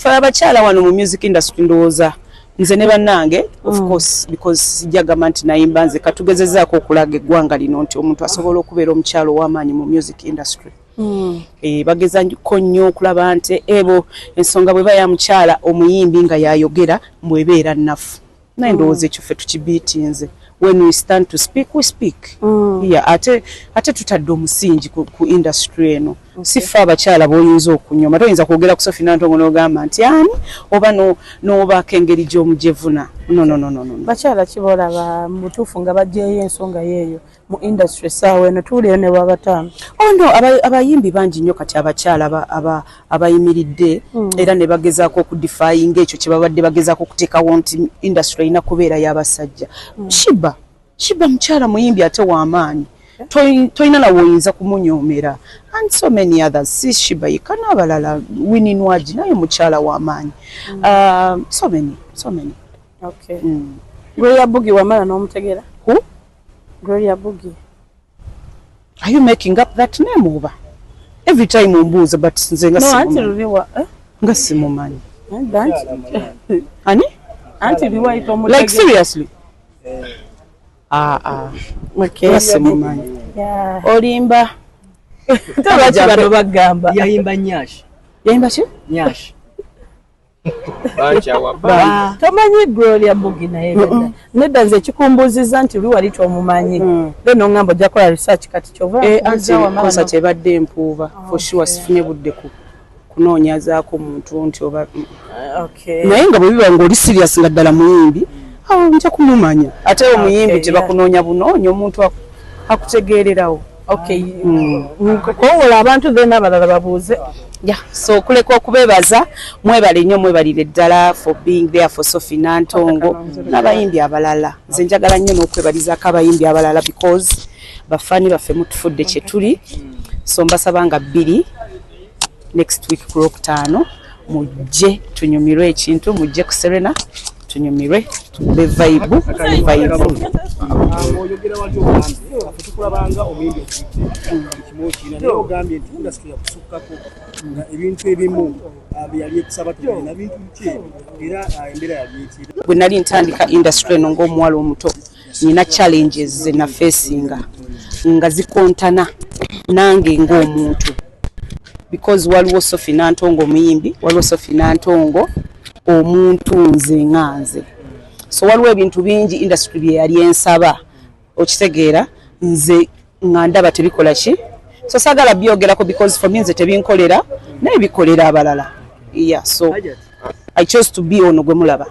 Fa abakyala wano mu music industry ndowooza nze ne bannange of course because sijagamba nti nayimba nze katugezezaako okulaga eggwanga lino nti omuntu asobola okubeera omukyalo w'amaanyi mu music industry. Bagezako nnyo okulaba nti ebo ensonga bweba ya mukyala omuyimbi nga yayogera mbwebeera nnafu. Naye ndowooza ekyo ffe tukibiitinze. When we stand to speak, we speak. Yeah, ate tutadde omusingi ku industry eno. Sifa abakyala boyinza okunyoma. Toyinza kwogera ku Sophie Nantongo n'ogamba nti ani oba n'obaako engeri gy'omujevuna. No. Bakyala kibolaba mutuufu nga baggyeyo ensonga yeeyo mu industry saawa eno tuwulire ne bw'abataano. No, abayimbi bangi nnyo kati abakyala abayimiridde era ne bagezaako okudifayinga ekyo kye babadde bagezaako okuteekawo nti industry erina kubeera y'abasajja. Shiba mukyala muyimbi ate w'amaanyi. Toyina nawe oyinza kumunyoomera. And so many others. Si Shiba yekka n'abalala Winnie Nwagi naye mukyala w'amaanyi. So many. Okay. Gloria Boogie wamala n'omutegera? Who? Gloria Boogie. Are you making up that name over? Every time umbuza but nze nga simumanyi. No, Auntie Luliwa. Nga simumanyi. Ani? Auntie Luliwa itomutegera. Like seriously? Okay. Nga simumanyi. Yeah. Olimba. Tabaki bano bagamba. Yayimba Nyash. Yayimba ki? Nyash. Tomanyi Gloria Boogie naye nedda nze kikumbuuziza nti luli wali tomumanyi then ongamba ojja kola research kati kyova concert ebadde empuuba for sure sifunye budde kunoonyazaako muntu nti oba naye nga bwe biba ng'oli serious nga ddala muyimbi awo nja kumumanya ate omuyimbi tebakunoonya bunoonya omuntu akutegeererawo. Kongola abantu then abalala babuuze. So kuleka okubeebaza mwebale nnyo mwebalire ddala for being there for Sophie Nantongo n'abayimbi abalala. Nze njagala nnyo n'okwebalizaako abayimbi abalala because bafaani baffe mutufudde kye tuli. So mbasaba nga 2 next week ku Lwokutaano mujje tunyumirwe ekintu, mujje ku Serena tunyumirwe tube vibe. Oyogera wali ogambi tukulabanga omuyimbi ekimookina naye ogambye nti industry yakusukkako nga ebintu ebimu yali ekusaba tugenda bintu ki era embeera yabyetira. Bwe nali ntandika industry eno ng'omuwala omuto nina challenges ze na facinga nga zikontana nange ng'omuntu because waliwo Sophie Nantongo omuyimbi, waliwo Sophie Nantongo omuntu nze nganze. So waliwo ebintu bingi industry bye yali ensaba okitegeera nze nga ndaba tebikola ki. So sagala byogerako because for me nze tebinkolera naye bikolera abalala. So I chose to be ono gwe mulaba.